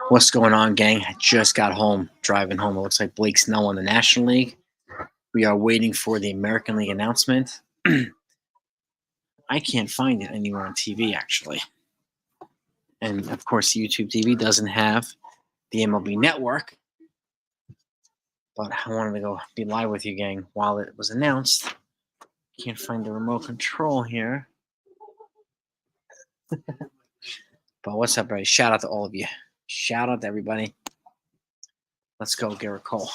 What's going on, gang? I just got home, driving home. It looks like Blake Snell won the National League. We are waiting for the American League announcement. I can't find it anywhere on TV, actually. And, of course, YouTube TV doesn't have the MLB Network. But I wanted to go be live with you, gang, while it was announced. Can't find the remote control here. But what's up, buddy? Shout out to all of you. Shout out to everybody. Let's go, Garrett Cole.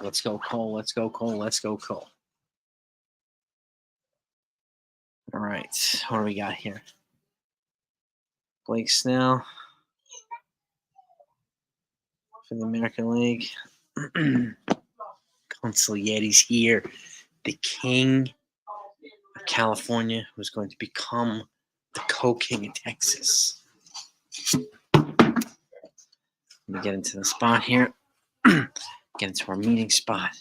Let's go, Cole. Let's go, Cole. Let's go, Cole. All right. What do we got here? Blake Snell for the American League. Consigliere's here. The king of California, who's going to become the co-king of Texas. Let me get into the spot here. Get into our meeting spot.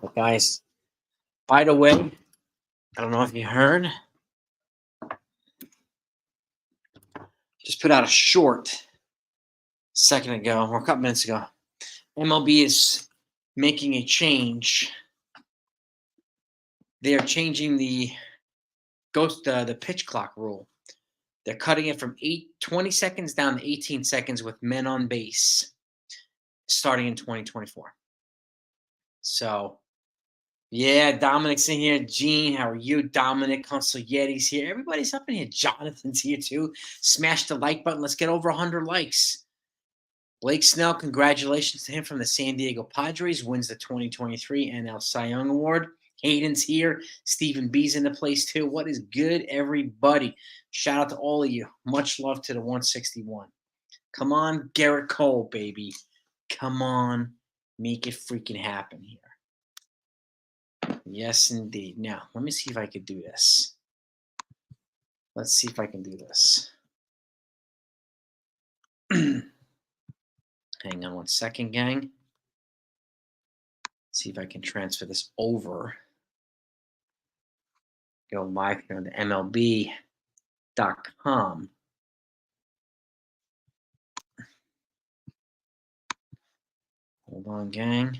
But guys, by the way, I don't know if you heard, just put out a short a second ago, or a couple minutes ago. MLB is making a change. They are changing the pitch clock rule. They're cutting it from 20 seconds down to 18 seconds with men on base starting in 2024. So, yeah, Dominic's in here. Gene, how are you? Dominic Consigliere's here. Everybody's up in here. Jonathan's here too. Smash the like button. Let's get over 100 likes. Blake Snell, congratulations to him from the San Diego Padres. Wins the 2023 NL Cy Young Award. Hayden's here. Stephen B's in the place too. What is good, everybody? Shout out to all of you. Much love to the 161. Come on, Garrett Cole, baby. Come on. Make it freaking happen here. Yes, indeed. Now, let me see if I could do this. Let's see if I can do this. Hang on one second, gang. See if I can transfer this over. Go live here on the MLB.com. Hold on, gang. It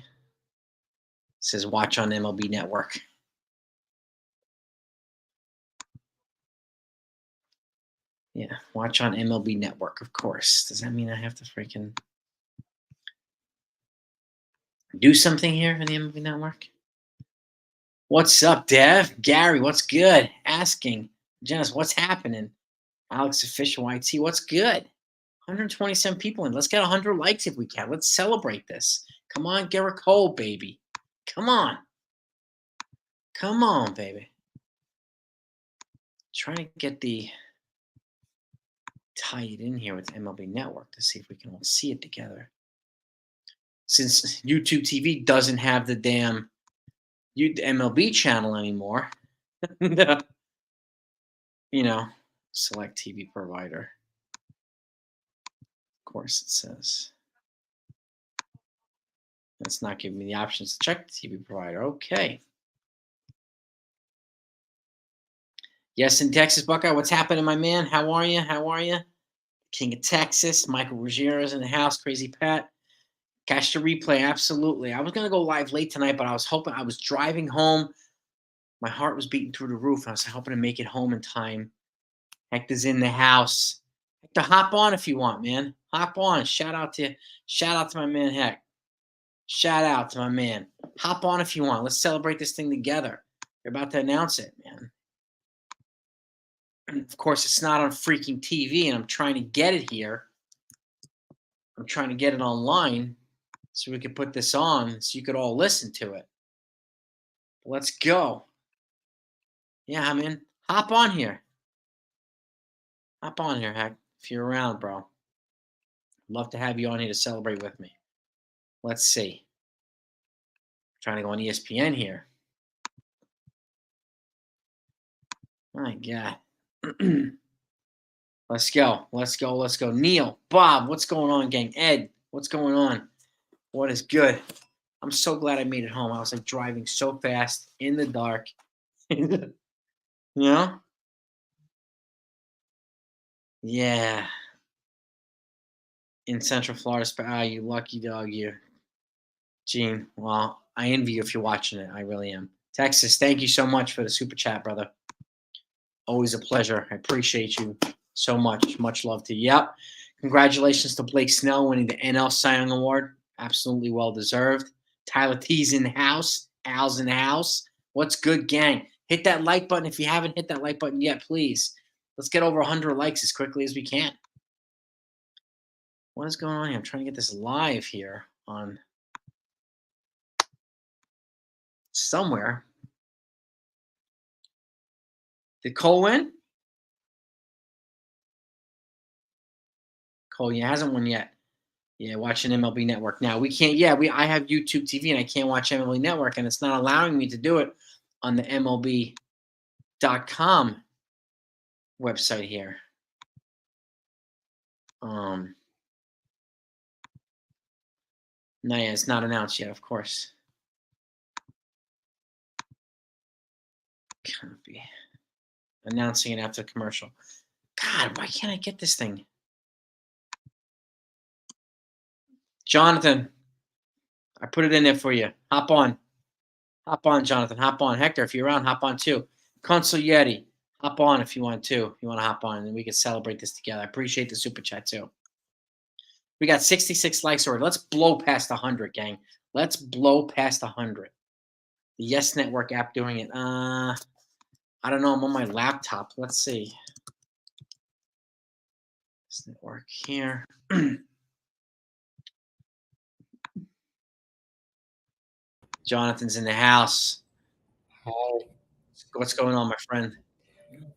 says watch on MLB Network. Yeah, watch on MLB Network, of course. Does that mean I have to freaking do something here in the MLB Network? What's up, Dev? Gary, what's good? Asking. Janice, what's happening? Alex Official YT, what's good? 127 people in. Let's get 100 likes if we can. Let's celebrate this. Come on, Garrett Cole, baby. Come on. Come on, baby. Trying to get the tie it in here with MLB Network to see if we can all see it together. Since YouTube TV doesn't have the damn MLB channel anymore, select TV provider. Of course, it says it's not giving me the options to check the TV provider. Okay. Yes, in Texas, Buckeye. What's happening, my man? How are you? How are you? King of Texas. Michael Ruggiero is in the house. Crazy Pat. Catch the replay. Absolutely. I was going to go live late tonight, but I was hoping. I was driving home. My heart was beating through the roof. I was hoping to make it home in time. Hector's in the house. Hector, hop on if you want, man. Hop on. Shout out to my man, Heck. Shout out to my man. Hop on if you want. Let's celebrate this thing together. They're about to announce it, man. And of course, it's not on freaking TV, and I'm trying to get it here. I'm trying to get it online so we could put this on so you could all listen to it. Let's go. Yeah, I mean, hop on here. Hop on here, Heck, if you're around, bro. Love to have you on here to celebrate with me. Let's see. I'm trying to go on ESPN here. My God. Let's go. Let's go. Let's go. Neil, Bob, what's going on, gang? Ed, what's going on? What is good? I'm so glad I made it home. I was like driving so fast in the dark. Yeah. in Central Florida. You lucky dog, you. Gene, well, I envy you if you're watching it. I really am. Texas, thank you so much for the super chat, brother. Always a pleasure. I appreciate you so much. Much love to you. Yep. Congratulations to Blake Snell winning the NL Cy Young Award. Absolutely well deserved. Tyler T's in the house. Al's in the house. What's good, gang? Hit that like button if you haven't hit that like button yet, please. Let's get over 100 likes as quickly as we can. What is going on here? I'm trying to get this live here on somewhere. Did Cole win? Cole, he hasn't won yet. Yeah, watching MLB Network. Now we can't. Yeah, I have YouTube TV and I can't watch MLB Network, and it's not allowing me to do it on the MLB.com website here. No, yeah, it's not announced yet, of course. Copy. Announcing it after the commercial. God, why can't I get this thing? Jonathan, I put it in there for you. Hop on. Hop on, Jonathan. Hop on. Hector, if you're around, hop on too. Consigliere, hop on if you want to. If you want to hop on, and we can celebrate this together. I appreciate the super chat too. We got 66 likes already. Let's blow past 100, gang. Let's blow past 100. The Yes Network app doing it. I don't know. I'm on my laptop. Let's see. Yes Network here. Jonathan's in the house. Hi. What's going on, my friend?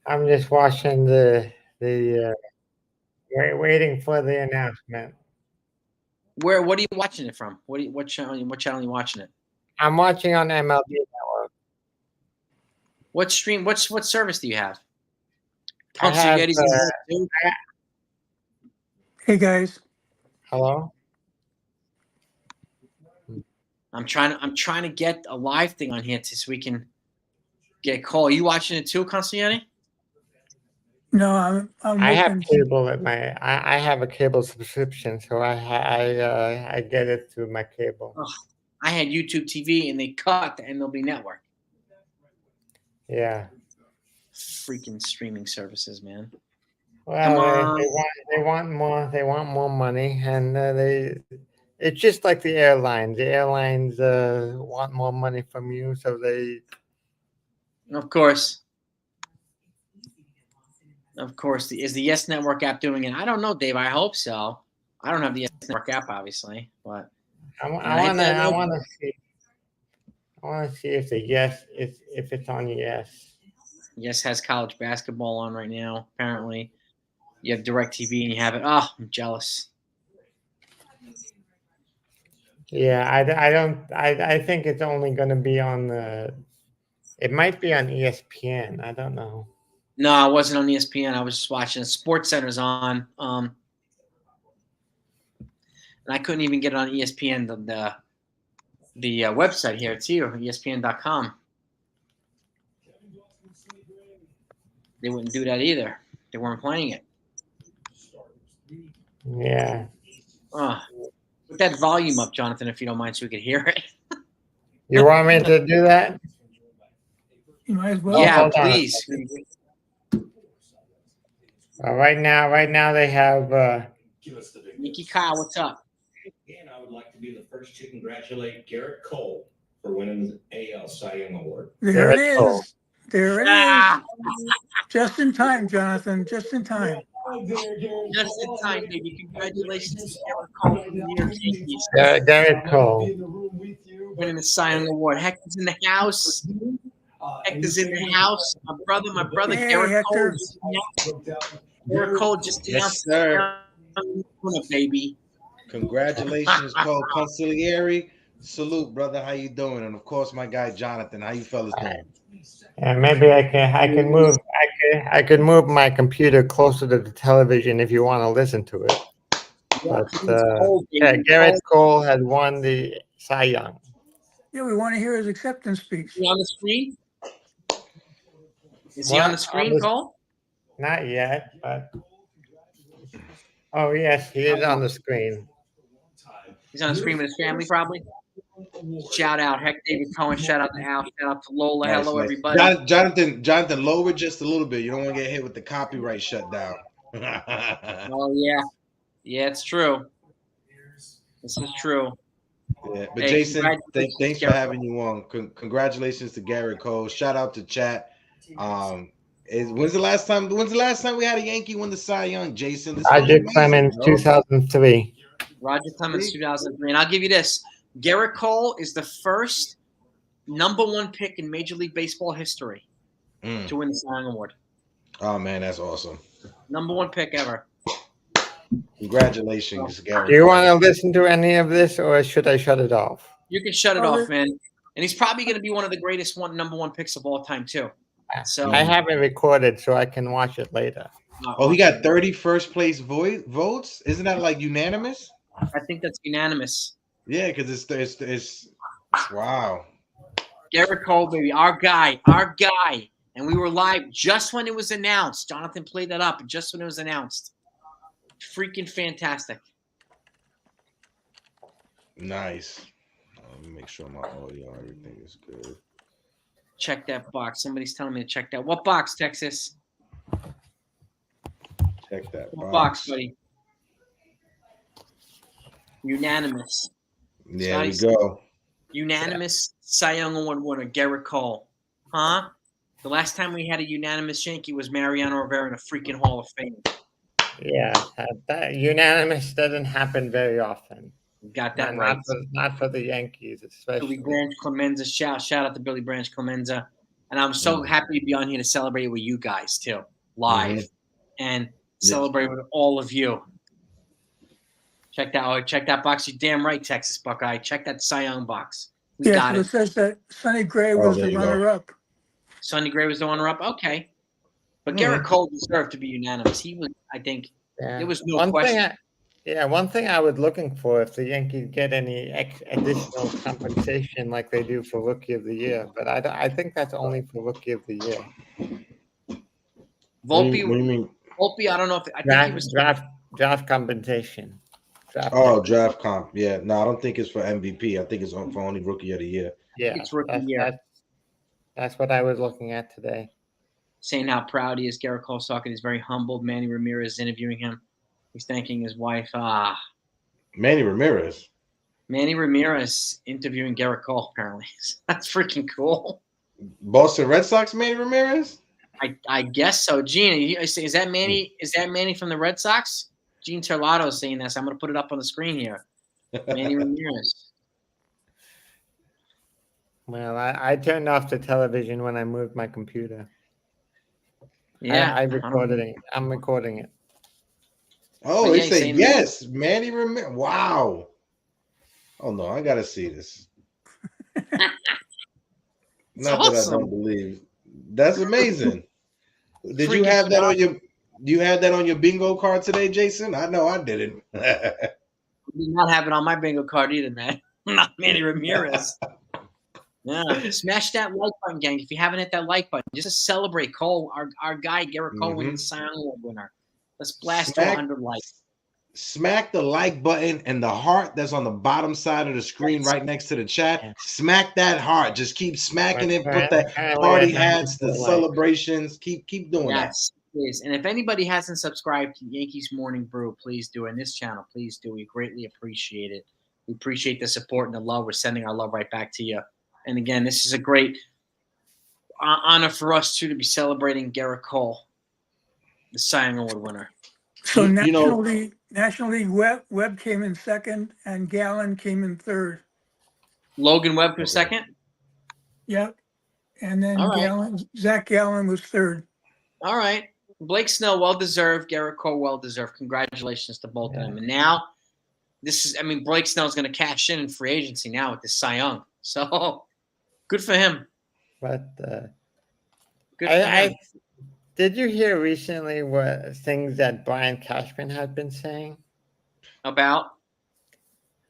I'm just watching waiting for the announcement. What are you watching it from? What channel are you watching it? I'm watching on MLB Network. What stream? What service do you have? I have, Hey guys. Hello. I'm trying to get a live thing on here so we can get a call. Are you watching it too, Consigliere? No, I have cable at I have a cable subscription, so I get it through my cable. Oh, I had YouTube TV and they cut the MLB Network. Yeah. Freaking streaming services, man. Well, they want more. They want more money, and it's just like the airlines. The airlines want more money from you, so they. Of course. Is the Yes Network app doing it? I don't know, Dave. I hope so. I don't have the Yes Network app, obviously, but I want to see. I want to see if if it's on Yes. Yes has college basketball on right now. Apparently, you have DirecTV and you have it. Oh, I'm jealous. Yeah, I don't. I think it's only going to be on the. It might be on ESPN. I don't know. No, I wasn't on ESPN. I was just watching. Sports Center's on. And I couldn't even get it on ESPN. The website here too, ESPN.com. They wouldn't do that either. They weren't playing it. Yeah. Put that volume up, Jonathan, if you don't mind, so we could hear it. You want me to do that? You might as well. Yeah, please. Right now they have. Nikki Kyle, what's up? And I would like to be the first to congratulate Garrett Cole for winning the AL Cy Young Award. There it is. There it is. Just in time, Jonathan. Just in time. Just in time, baby. Congratulations to Garrett Cole from the New York Yankees. Garrett Cole winning the Cy Young Award. Hector's in the house. Hector's in the house. My brother, hey, Garrett Hector. Cole. Garrett Cole just announced, sir. Baby. Congratulations, Cole Consigliere. Salute, brother. How you doing? And of course, my guy Jonathan. How you fellas doing? And maybe I can move my computer closer to the television if you want to listen to it. But Garrett Cole has won the Cy Young. Yeah, we want to hear his acceptance speech. Is he on the screen? Is he on the screen, Cole? Not yet, but Oh yes, he is on the screen. He's on the screen with his family, probably. Shout out, Heck David Cohen. Shout out to Al. Shout out to Lola. Nice, Hello, nice. everybody. Jonathan, lower just a little bit. You don't want to get hit with the copyright shutdown. Oh yeah, yeah, it's true. This is true. Yeah, but Hey, Jason, congratulations, thanks for Garrett having you on. Congratulations to Garrett Cole. Shout out to chat. When's the last time we had a Yankee win the Cy Young, Jason? This was Roger amazing, Clemens, bro. 2003. Roger Clemens, 2003. And I'll give you this: Garrett Cole is the first #1 pick in Major League Baseball history to win the Cy Young Award. Oh man, that's awesome. #1 pick ever. Congratulations, Garrett. Do you want to listen to any of this, or should I shut it off? You can shut it Oh, off, man. And he's probably going to be one of the greatest #1 picks of all time, too. So I have it recorded so I can watch it later. Oh, he got 30 first place votes. Isn't that like unanimous? I think that's unanimous. Yeah, because it's wow. Garrett Cole, baby, our guy. And we were live just when it was announced. Jonathan played that up just when it was announced. Freaking fantastic. Nice. Let me make sure my audio, everything is good. Check that box. Somebody's telling me to check that. What box, Texas? Check that What box, buddy? Unanimous. Yeah, we Nice. go. Unanimous Cy Young Award winner, Garrett Cole. Huh? The last time we had a unanimous Yankee was Mariano Rivera in a freaking Hall of Fame. Yeah, that unanimous doesn't happen very often. You got that right. Not for the Yankees, especially. Billy Branch Clemenza. Shout out to Billy Branch Clemenza. And I'm so happy to be on here to celebrate with you guys, too, live. And celebrate with all of you. Check that box. You're damn right, Texas Buckeye. Check that Cy Young box. We got Yes, it. it says that Sonny Gray was there the you go. runner-up. Sonny Gray was the runner-up. Okay. But Garrett Cole deserved to be unanimous. He was, I think, Yeah. there was no question. One thing I was looking for if the Yankees get any additional compensation like they do for Rookie of the Year, but I think that's only for Rookie of the Year. What do you mean? Volpe, I don't know if I think he was Draft compensation. Draft comp. Yeah, no, I don't think it's for MVP. I think it's for only Rookie of the Year. Yeah, it's Rookie of the Year. That's what I was looking at today. Saying how proud he is. Garrett Cole's talking. He's very humbled. Manny Ramirez interviewing him. He's thanking his wife. Manny Ramirez. Manny Ramirez interviewing Garrett Cole, apparently. That's freaking cool. Boston Red Sox Manny Ramirez? I guess so. Gene, is that Manny? Is that Manny from the Red Sox? Gene Terlato is saying this. I'm going to put it up on the screen here. Manny Ramirez. Well, I turned off the television when I moved my computer. Yeah. I'm recording it. Oh, But they yeah, say same yes, Manny Ramirez. Wow. Oh no, I gotta see this. Not that I don't believe. That's amazing. Did you have that on your? You had that on your bingo card today, Jason? I know I didn't. I did not have it on my bingo card either, man. Not Manny Ramirez. Yeah, smash that like button, gang. If you haven't hit that like button, just to celebrate Cole, our guy Garrett Cole winning the Cy Young Award winner. Let's blast to 100 likes. Smack the like button and the heart that's on the bottom side of the screen right next to the chat. Smack that heart. Just keep smacking it. Put the party hats, the celebrations. Keep doing that. Yes, please. And if anybody hasn't subscribed to Yankees Morning Brew, please do. And this channel, please do. We greatly appreciate it. We appreciate the support and the love. We're sending our love right back to you. And again, this is a great honor for us too to be celebrating Garrett Cole, the Cy Young Award winner. So National League Webb came in second and Gallen came in third. Logan Webb was second? Yep. And then All right. Zach Gallen was third. All right. Blake Snell, well-deserved. Garrett Cole, well-deserved. Congratulations to both of them. And now, Blake Snell's going to cash in free agency now with this Cy Young. So, good for him. But Good for him. did you hear recently what things that Brian Cashman had been saying? About?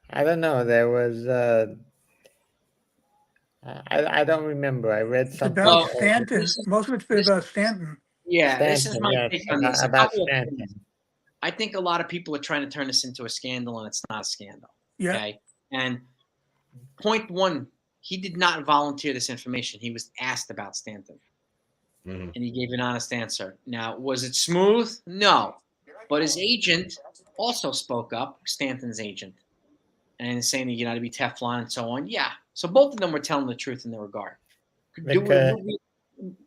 I don't know. There was I don't remember. I read It's something about Stanton. Most of it's been about Stanton. Yeah, this is my take on this. about Stanton. I think a lot of people are trying to turn this into a scandal, and it's not a scandal. Yeah. Okay. And point one, he did not volunteer this information. He was asked about Stanton, Mhm. and he gave an honest answer. Now, was it smooth? No. But his agent also spoke up, Stanton's agent, and saying that you got to be Teflon and so on. Yeah. So both of them were telling the truth in the regard. Because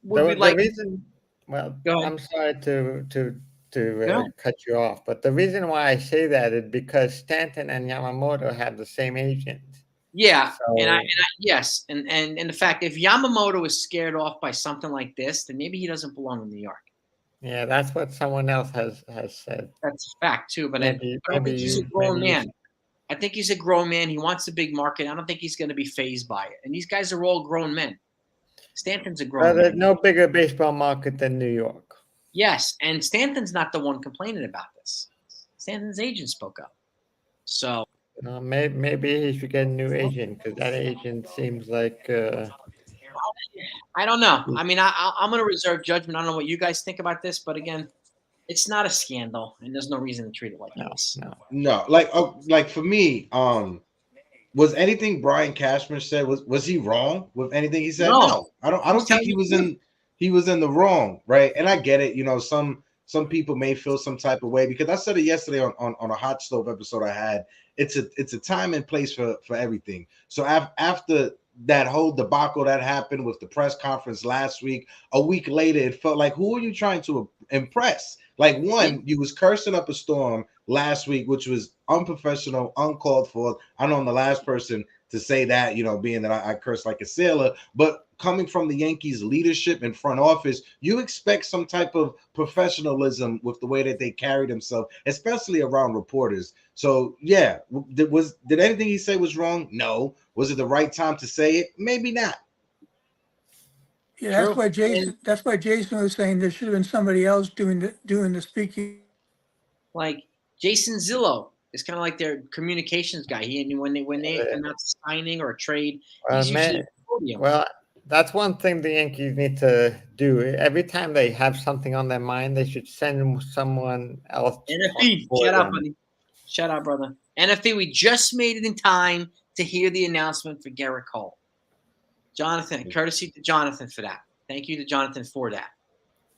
Would we like? the reason, well, Go ahead. I'm sorry to Go ahead. cut you off, but the reason why I say that is because Stanton and Yamamoto have the same agent. Yeah, and So- yes, and the fact if Yamamoto is scared off by something like this, then maybe he doesn't belong in New York. Yeah, that's what someone else has said. That's a fact too. But Maybe- I don't think maybe he's a you- grown maybe you- man. I think he's a grown man. He wants a big market. I don't think he's going to be phased by it. And these guys are all grown men. Stanton's a Well, grown there's man. no bigger baseball market than New York. Yes, and Stanton's not the one complaining about this. Stanton's agent spoke up. So Maybe he should get a new agent because that agent seems like I don't know. I mean, I'm going to reserve judgment. I don't know what you guys think about this, but again, it's not a scandal, and there's no reason to treat it like this. no. No, like for me, was anything Brian Cashman said was he wrong with anything he said? No. I don't think he was in the wrong, right? And I get it, some people may feel some type of way because I said it yesterday on a hot stove episode I had. It's a time and place for everything. So after that whole debacle that happened with the press conference last week, a week later, it felt like, who are you trying to impress? Like, one, you was cursing up a storm last week, which was unprofessional, uncalled for. I know I'm the last person to say that, being that I curse like a sailor, but coming from the Yankees leadership and front office, you expect some type of professionalism with the way that they carry themselves, especially around reporters. So yeah, did anything he say was wrong? No. Was it the right time to say it? Maybe not. Yeah, that's True. why Jason. That's why Jason was saying there should have been somebody else doing the speaking. Like Jason Zillow is kind of like their communications guy. When they announce a signing or a trade, he's usually at the podium. Well, that's one thing the Yankees need to do. Every time they have something on their mind, they should send someone else. NFE, for shut up, them. buddy. Shut up, brother. NFE, we just made it in time to hear the announcement for Gerrit Cole. Jonathan, courtesy to Jonathan for that. Thank you to Jonathan for that.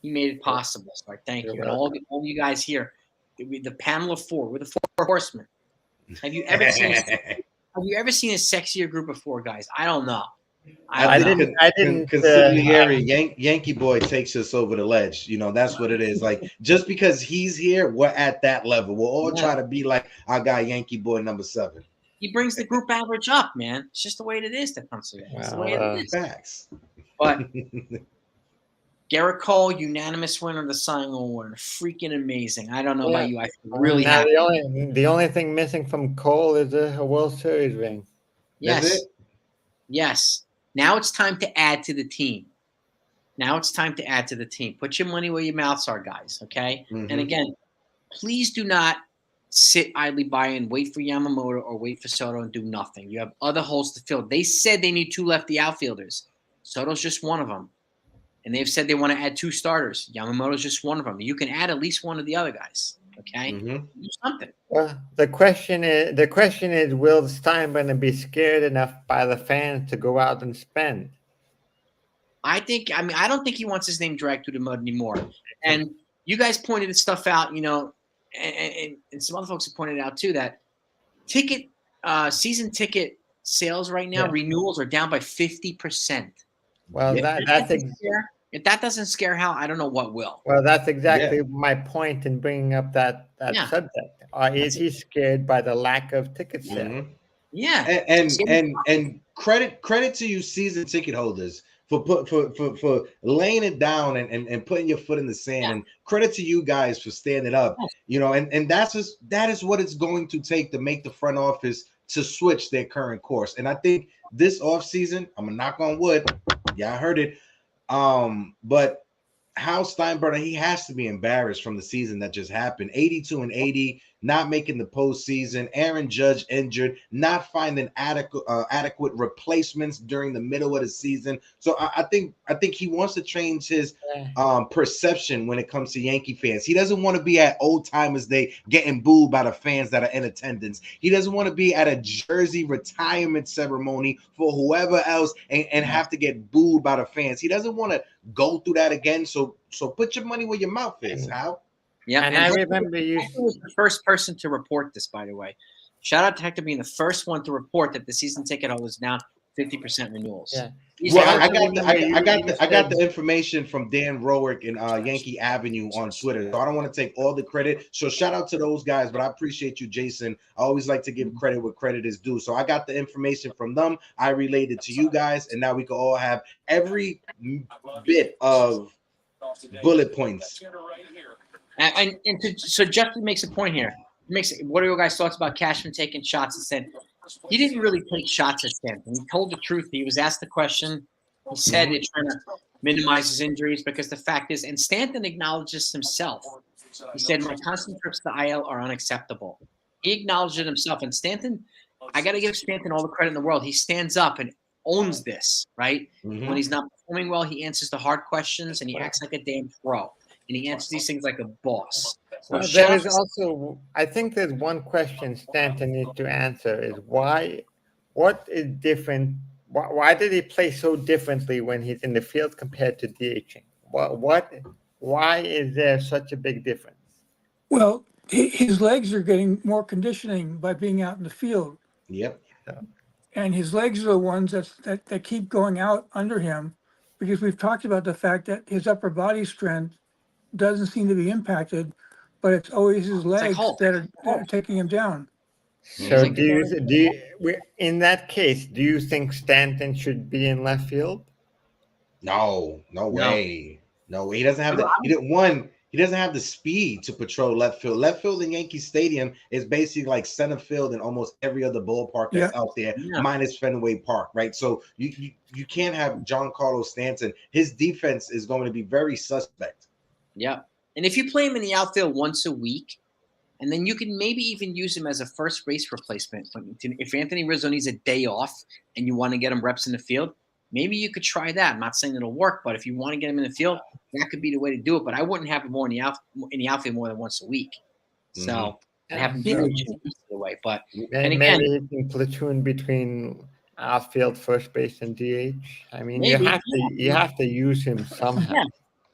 He made it possible. So thank you. You're And all you guys here, the panel of four, we're the four horsemen. Have you ever seen a sexier group of four guys? I don't know. I didn't. Consigliere Yankee boy takes us over the ledge. That's what it is. Like, just because he's here, we're at that level. We'll all try to be like our guy Yankee boy number 7. He brings the group average up, man. It's just the way it is. It's the way it is. Facts. But Gerrit Cole, unanimous winner of the Cy Young Award. Freaking amazing. I don't know about you. I feel really Now, happy. the only thing missing from Cole is a World Series ring. Yes. That's it? Yes. Now it's time to add to the team. Put your money where your mouths are, guys. Okay? Mhm. And again, please do not sit idly by and wait for Yamamoto or wait for Soto and do nothing. You have other holes to fill. They said they need 2 lefty outfielders. Soto's just one of them. And they've said they want to add 2 starters. Yamamoto's just one of them. You can add at least one of the other guys. Okay? Mhm. Do something. Well, the question is, will Steinbrenner be scared enough by the fans to go out and spend? I don't think he wants his name dragged through the mud anymore. And you guys pointed this stuff out, and some other folks have pointed out too that season ticket sales right now, renewals are down by 50%. Well, Yeah. If that doesn't scare Hal, I don't know what will. Well, that's exactly my point in bringing up that subject. Is he scared by the lack of ticket sales? Mhm. Yeah. And credit to you season ticket holders for laying it down and putting your foot in the sand, and credit to you guys for standing up. And that is what it's going to take to make the front office to switch their current course. And I think this offseason, I'm gonna knock on wood. Yeah, I heard it. But Hal Steinbrenner, he has to be embarrassed from the season that just happened. 82-80, not making the postseason, Aaron Judge injured, not finding adequate replacements during the middle of the season. So I think he wants to change his perception when it comes to Yankee fans. He doesn't want to be at Old Timers Day getting booed by the fans that are in attendance. He doesn't want to be at a jersey retirement ceremony for whoever else and have to get booed by the fans. He doesn't want to go through that again. So put your money where your mouth is. How? Yeah, And I remember you Hector was the first person to report this, by the way. Shout out to Hector being the first one to report that the season ticket holders now 50% renewals. Yeah. Well, I got the information from Dan Rowick and Yankee Avenue on Twitter. So I don't want to take all the credit. So shout out to those guys, but I appreciate you, Jason. I always like to give credit where credit is due. So I got the information from them. I relayed it to you guys, and now we can all have every bit of bullet points. So Justin makes a point here. What are your guys' thoughts about Cashman taking shots at Stanton? He didn't really take shots at Stanton. He told the truth. He was asked the question. He said they're trying to minimize his injuries because the fact is, and Stanton acknowledges himself. He said, my constant trips to the IL are unacceptable. He acknowledged it himself. And Stanton, I got to give Stanton all the credit in the world. He stands up and owns this, right? Mhm. When he's not performing well, he answers the hard questions and he acts like a damn pro. And he answers these things like a boss. So there is also, I think there's one question Stanton needs to answer is what is different? Why did he play so differently when he's in the field compared to DHing? Why is there such a big difference? Well, his legs are getting more conditioning by being out in the field. Yep. And his legs are the ones that keep going out under him, because we've talked about the fact that his upper body strength doesn't seem to be impacted, but it's always his legs that are taking him down. So in that case, do you think Stanton should be in left field? No way. No, he doesn't have he doesn't have the speed to patrol left field. Left field in Yankee Stadium is basically like center field in almost every other ballpark that's out there, minus Fenway Park, right? So you can't have Giancarlo Stanton. His defense is going to be very suspect. Yeah. And if you play him in the outfield once a week, and then you can maybe even use him as a first base replacement. If Anthony Rizzo needs a day off and you want to get him reps in the field, maybe you could try that. I'm not saying it'll work, but if you want to get him in the field, that could be the way to do it. But I wouldn't have him more in the outfield more than once a week. So I have him do it the way. But and again, maybe he can platoon between outfield, first base, and DH. I mean, you have to use him somehow. Yeah.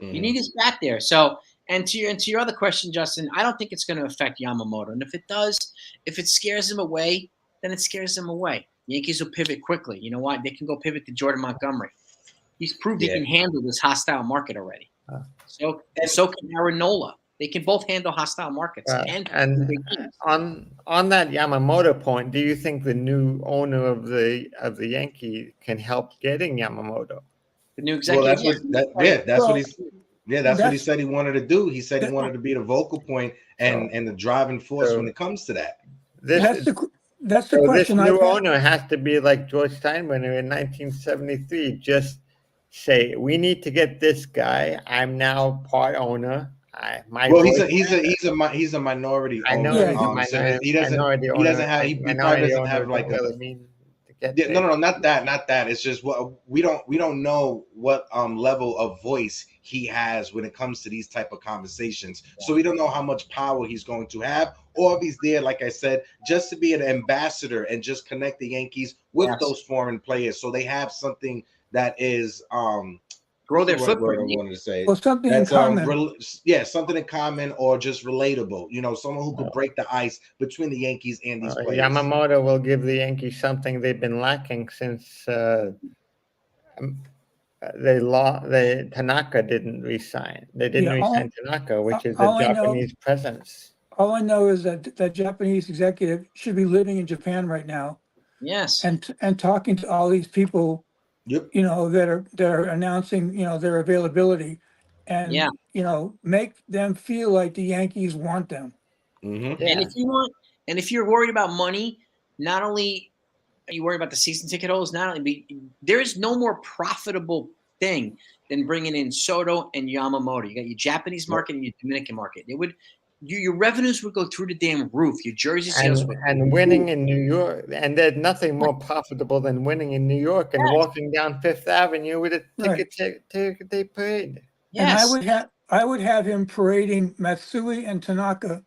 You need his bat there. So, and to your other question, Justin, I don't think it's going to affect Yamamoto. And if it does, if it scares him away, then it scares him away. Yankees will pivot quickly. You know what? They can go pivot to Jordan Montgomery. He's proved he can handle this hostile market already. So can Aaron Nola. They can both handle hostile markets. And on that Yamamoto point, do you think the new owner of the Yankees can help getting Yamamoto? The new executive. Well, that's what he said he wanted to do. He said he wanted to be the vocal point and the driving force when it comes to that. That's the so question. This new owner has to be like George Steinbrenner in 1973. Just say, we need to get this guy. I'm now part owner. He's a minority owner. I know he's a minority. He probably doesn't have like not that. It's just we don't know what level of voice he has when it comes to these type of conversations. So we don't know how much power he's going to have, or if he's there, like I said, just to be an ambassador and just connect the Yankees with those foreign players, so they have something that is grow their footprint. I wanted to say. Well, something in common. Something in common, or just relatable. You know, someone who could break the ice between the Yankees and these players. Yamamoto will give the Yankees something they've been lacking since Tanaka didn't resign. They didn't resign Tanaka, which is a Japanese presence. All I know is that that Japanese executive should be living in Japan right now. Yes. And talking to all these people. Yep. You know, that are announcing, you know, their availability, and you know, make them feel like the Yankees want them. Mm-hmm. Yeah. And if you're worried about money, not only are you worried about the season ticket holders, there is no more profitable thing than bringing in Soto and Yamamoto. You got your Japanese market and your Dominican market. your revenues would go through the damn roof. Your jersey sales would. And winning in New York, and there's nothing more profitable than winning in New York and Yes. walking down Fifth Avenue with a Right. ticket they paid. And Yes. I would have him parading Matsui and Tanaka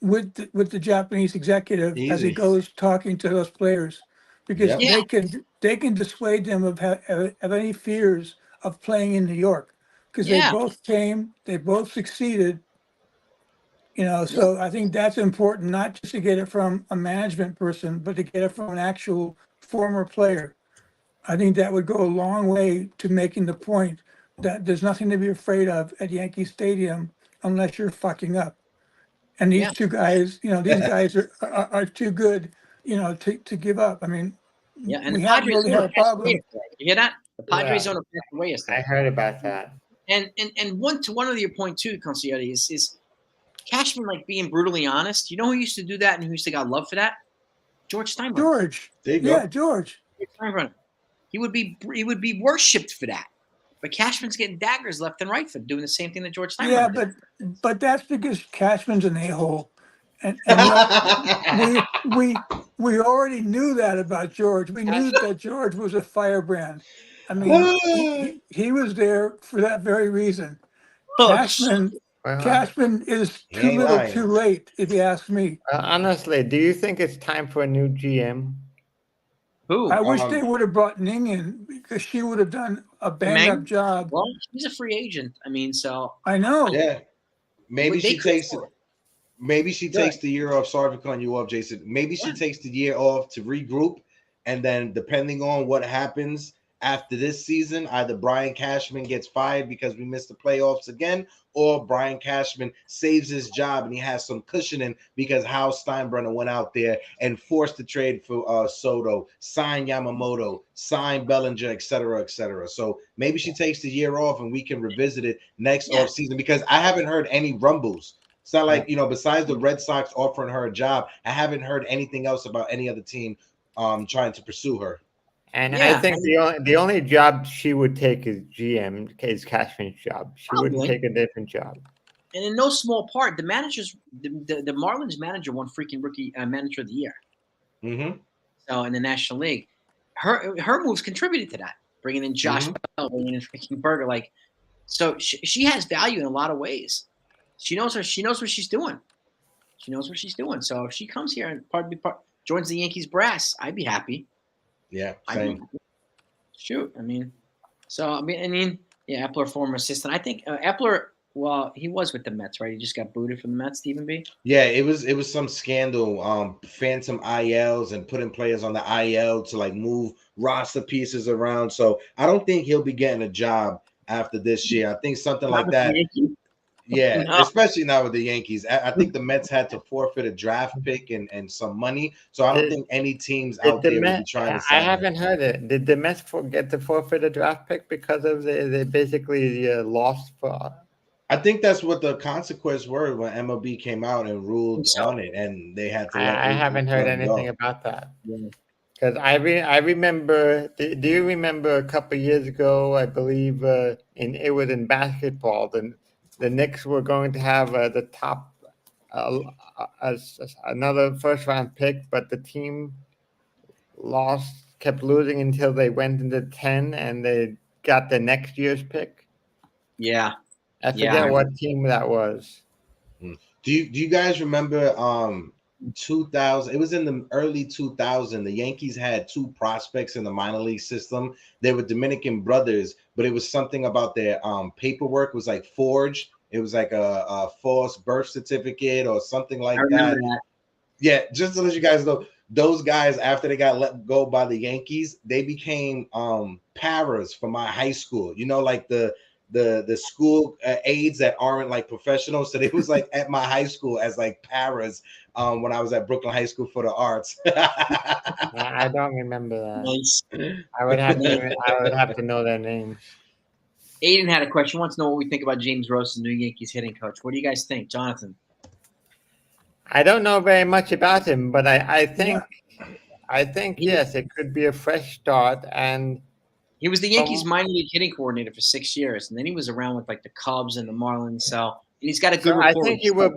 with the Japanese executive as he Easy. goes talking to those players, because Yep. they can dissuade them of any fears of playing in New York, because Yeah. they both succeeded. So I think that's important, not just to get it from a management person, but to get it from an actual former player. I think that would go a long way to making the point that there's nothing to be afraid of at Yankee Stadium unless you're fucking up. And these Yeah. two guys, these guys are too good, to give up. I mean, Yeah, and we the haven't Padres really had owner a passed problem. away yesterday. You hear that? The Padres Yeah. owner passed away I yesterday. heard about that. And one of your point too, Concierge, is Cashman like being brutally honest. You know who used to do that and who used to got love for that? George Steinbrenner. George. There you go. Yeah, George. Steinbrenner. He would be worshipped for that. But Cashman's getting daggers left and right for doing the same thing that George Steinbrenner Yeah, did. but that's because Cashman's an a-hole. And we already knew that about George. We knew that George was a firebrand. I mean, he was there for that very reason. Cashman is He too ain't little, lying. too late, if you ask me. Honestly, do you think it's time for a new GM? Who? I wish they would have brought Ning in, because she would have done a bang-up Meng? job. Well, she's a free agent. I mean, so I know. Yeah. Maybe But they she could takes it. afford it. Maybe she Good. takes the year off. Sorry for cutting you off, Jason. Maybe she Yeah. takes the year off to regroup, and then depending on what happens after this season, either Brian Cashman gets fired because we missed the playoffs again, or Brian Cashman saves his job and he has some cushioning because Hal Steinbrenner went out there and forced the trade for Soto, signed Yamamoto, signed Bellinger, et cetera, et cetera. So maybe she takes the year off and we can revisit it next Yeah. offseason, because I haven't heard any rumbles. It's not like, besides the Red Sox offering her a job, I haven't heard anything else about any other team trying to pursue her. And Yeah. I think the only job she would take is GM, is Cashman's job. She wouldn't Probably. take a different job. and in no small part, the Marlins manager won freaking rookie manager of the year. Mm-hmm. So in the National League, her moves contributed to that. Bringing in Josh Bell, bringing in freaking Berger, so she has value in a lot of ways. She knows what she's doing. She knows what she's doing. So if she comes here and joins the Yankees brass, I'd be happy. Yeah, I'd be same. happy. Shoot, yeah, Epler, former assistant. I think Epler. Well, he was with the Mets, right? He just got booted from the Mets, Stephen B. Yeah, it was some scandal, phantom ILs and putting players on the IL to like move roster pieces around. So I don't think he'll be getting a job after this year. I think something like that. Yeah, No. especially now with the Yankees. I think the Mets had to forfeit a draft pick and some money. So I don't think any teams out there will be trying to I sign him. haven't heard it. Did the Mets get to forfeit a draft pick because of they basically lost for? I think that's what the consequence were when MLB came out and ruled So- on it, and they had to. I haven't heard anything about that. Because I remember. Do you remember a couple of years ago? I believe it was in basketball. The Knicks were going to have the top another first round pick, but the team kept losing until they went into 10 and they got the next year's pick. Yeah. I forget what team that was. Do you guys remember 2000? It was in the early 2000s. The Yankees had two prospects in the minor league system. They were Dominican brothers, but it was something about their paperwork was like forged. It was like a false birth certificate or something like I remember that. that. Yeah, just to let you guys know, those guys, after they got let go by the Yankees, they became paras for my high school. Like the school aides that aren't like professionals. So they was like at my high school as like paras when I was at Brooklyn High School for the Arts. I don't remember that. Nice. I would have to know their names. Aiden had a question. Wants to know what we think about James Rose, the new Yankees hitting coach. What do you guys think, Jonathan? I don't know very much about him, but I think yes, it could be a fresh start. And He was the Yankees minor league hitting coordinator for 6 years, and then he was around with like the Cubs and the Marlins. So he's got a good So I rapport. think he will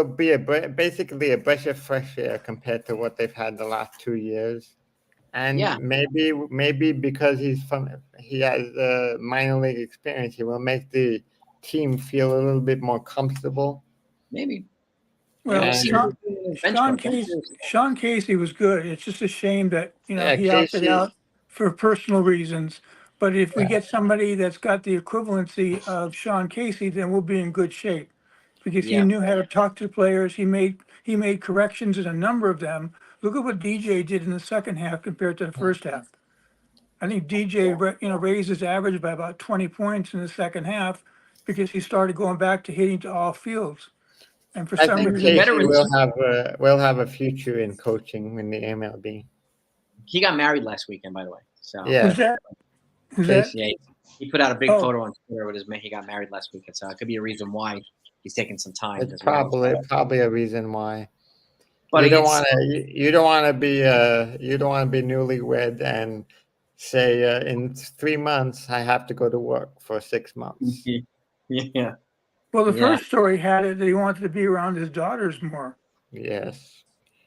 be basically a breath of fresh air compared to what they've had the last 2 years. And Yeah. maybe because he has minor league experience, he will make the team feel a little bit more comfortable. Maybe. Well, And- Sean Casey was good. It's just a shame that, Yeah, he opted Casey- out for personal reasons. But if we get somebody that's got the equivalency of Sean Casey, then we'll be in good shape. Because he Yeah. knew how to talk to players. He made corrections in a number of them. Look at what DJ did in the second half compared to the first half. I think DJ, raised his average by about 20 points in the second half because he started going back to hitting to all fields. And for I some think reason, Casey veterans- will have a future in coaching in the MLB. He got married last weekend, by the way. So Yeah. who's that? Who's that? Casey. yeah, he put out a big Oh. photo on Twitter with his man. He got married last weekend, so it could be a reason why he's taking some time. It's as well. probably a reason why. But you don't it's- want to. You don't want to be. You don't want to be newlywed and say in 3 months I have to go to work for 6 months. Yeah. Well, the Yeah. first story had it that he wanted to be around his daughters more. Yes.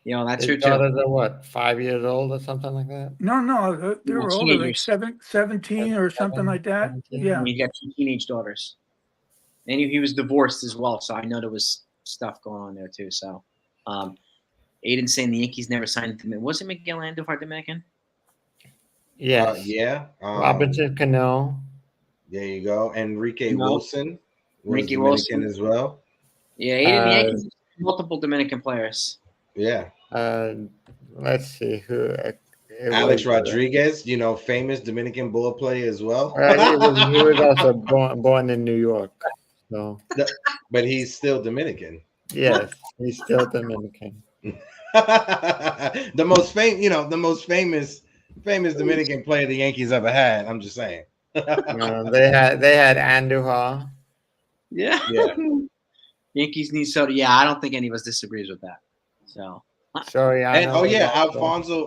That's His true too. daughters are what, 5 years old or something like that? No, they Yeah, were older, like teenagers. 17 or something like that. 17. Yeah. He got 2 teenage daughters, and he was divorced as well. So I know there was stuff going on there too. So, Aiden saying the Yankees never signed him. Was it Miguel Andujar Dominican? Yes. Yeah. Robinson Cano. There you go. Enrique No. Wilson was Enrique Dominican Wilson. as well. Yeah, Aiden. The Yankees have multiple Dominican players. Yeah. Let's see who. It Alex was, Rodriguez, famous Dominican ball player as well. he was also born in New York. So But he's still Dominican. yes, he's still Dominican. The most famous Dominican player the Yankees ever had. I'm just saying. They had Andujar. Yeah. Yeah. Yankees need Soto. Yeah, I don't think any of us disagrees with that. So Soriano.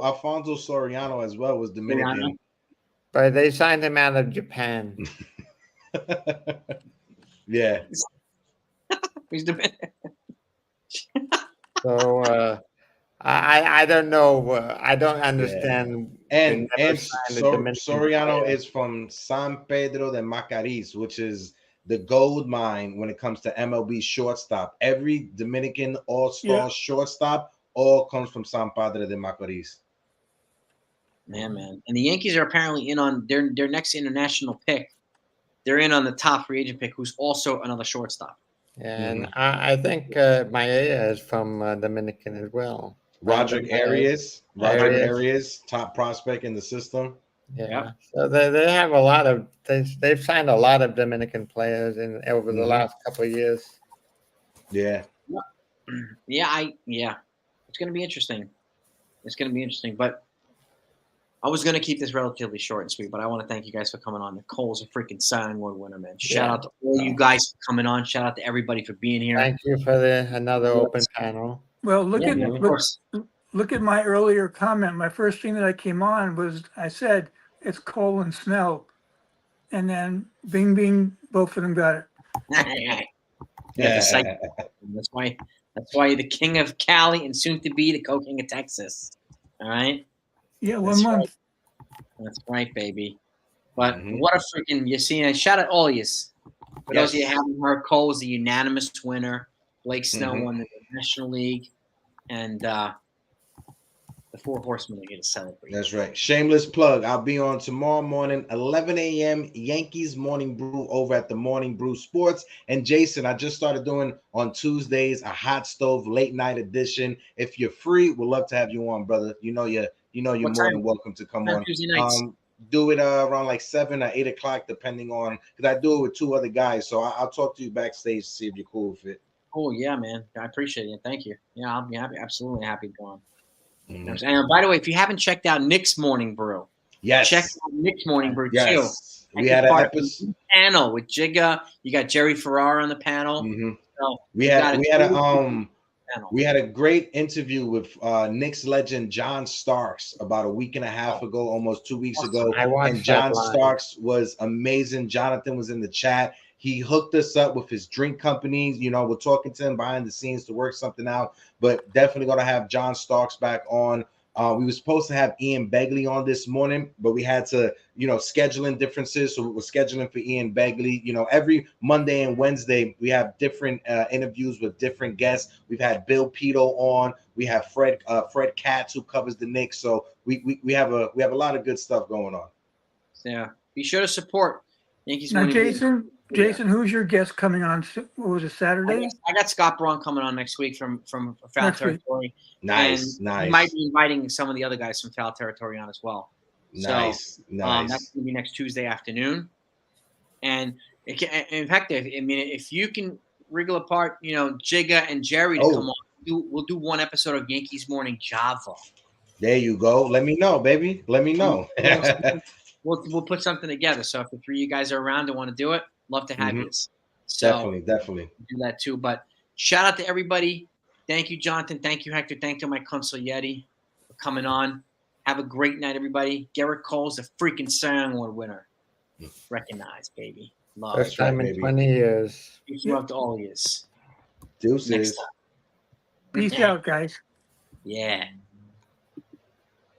Alfonso Soriano as well was Dominican. But they signed him out of Japan. Yeah. he's Dominican. So I don't know. I don't understand. And They never signed a Dominican Soriano player. is from San Pedro de Macorís, which is the gold mine when it comes to MLB shortstop. Every Dominican all-star shortstop all comes from San Pedro de Macorís. Man. And the Yankees are apparently in on their next international pick. They're in on the top free agent pick, who's also another shortstop. And I think Maella is from Dominican as well. Roderick Arias, top prospect in the system. Yeah. So they have a lot of they've signed a lot of Dominican players over the last couple of years. Yeah. It's going to be interesting. But I was going to keep this relatively short and sweet, but I want to thank you guys for coming on. Nicole's a freaking Cy Young Award winner, man. Shout out to all you guys for coming on. Shout out to everybody for being here. Thank you for another open panel. Well, Of course. look at my earlier comment. My first thing that I came on was I said it's Cole and Snell, and then Bing Bing, both of them got it. That's why you're the king of Cali and soon to be the co-king of Texas. All right. Yeah, That's 1 month. That's right, baby. But what a freaking you see! And shout out all yous. For those of you who haven't heard, Cole was the unanimous winner. Blake Snell won the National League, and the Four Horsemen are here to celebrate. That's right. Shameless plug. I'll be on tomorrow morning, 11 a.m. Yankees Morning Brew over at the Morning Brew Sports. And Jason, I just started doing on Tuesdays a hot stove late night edition. If you're free, we'd love to have you on, brother. You're more than welcome to come on. Tuesday nights? Do it around like 7 or 8 o'clock, depending on because I do it with 2 other guys. So I'll talk to you backstage to see if you're cool with it. Oh yeah, man. I appreciate it. Thank you. Yeah, I'll be absolutely happy to go on. And by the way, if you haven't checked out Nick's Morning Brew, check out Nick's Morning Brew too. We had an episode panel with Jigga. You got Jerry Ferrara on the panel. So we had a great interview with Knicks legend John Starks about a week and a half ago, almost 2 weeks ago. And John Starks was amazing. Jonathan was in the chat. He hooked us up with his drink companies. You know, we're talking to him behind the scenes to work something out, but definitely going to have John Starks back on. We were supposed to have Ian Begley on this morning, but we had to, scheduling differences. So we're scheduling for Ian Begley. Every Monday and Wednesday, we have different interviews with different guests. We've had Bill Pito on. We have Fred Katz, who covers the Knicks. So we have a lot of good stuff going on. Yeah. Be sure to support Yankees. Now, winning. Jason, who's your guest coming on? What was it, Saturday? I got Scott Braun coming on next week from Foul Next week. Territory. Nice. He might be inviting some of the other guys from Foul Territory on as well. Nice. That's going to be next Tuesday afternoon. And in fact, if you can wriggle apart, Jigga and Jerry to come on, we'll do one episode of Yankees Morning Java. There you go. Let me know, baby. Let me know. We'll put something together. So if the three of you guys are around and want to do it, love to have you. So Definitely. do that too. But shout out to everybody. Thank you, Jonathan. Thank you, Hector. Thank you, my consigliere, for coming on. Have a great night, everybody. Garrett Cole's a freaking Cy Young Award winner. Recognize, baby. Love. First time in baby. 20 years. Love to all of you. Deuces. Next time. Peace out, guys. Yeah.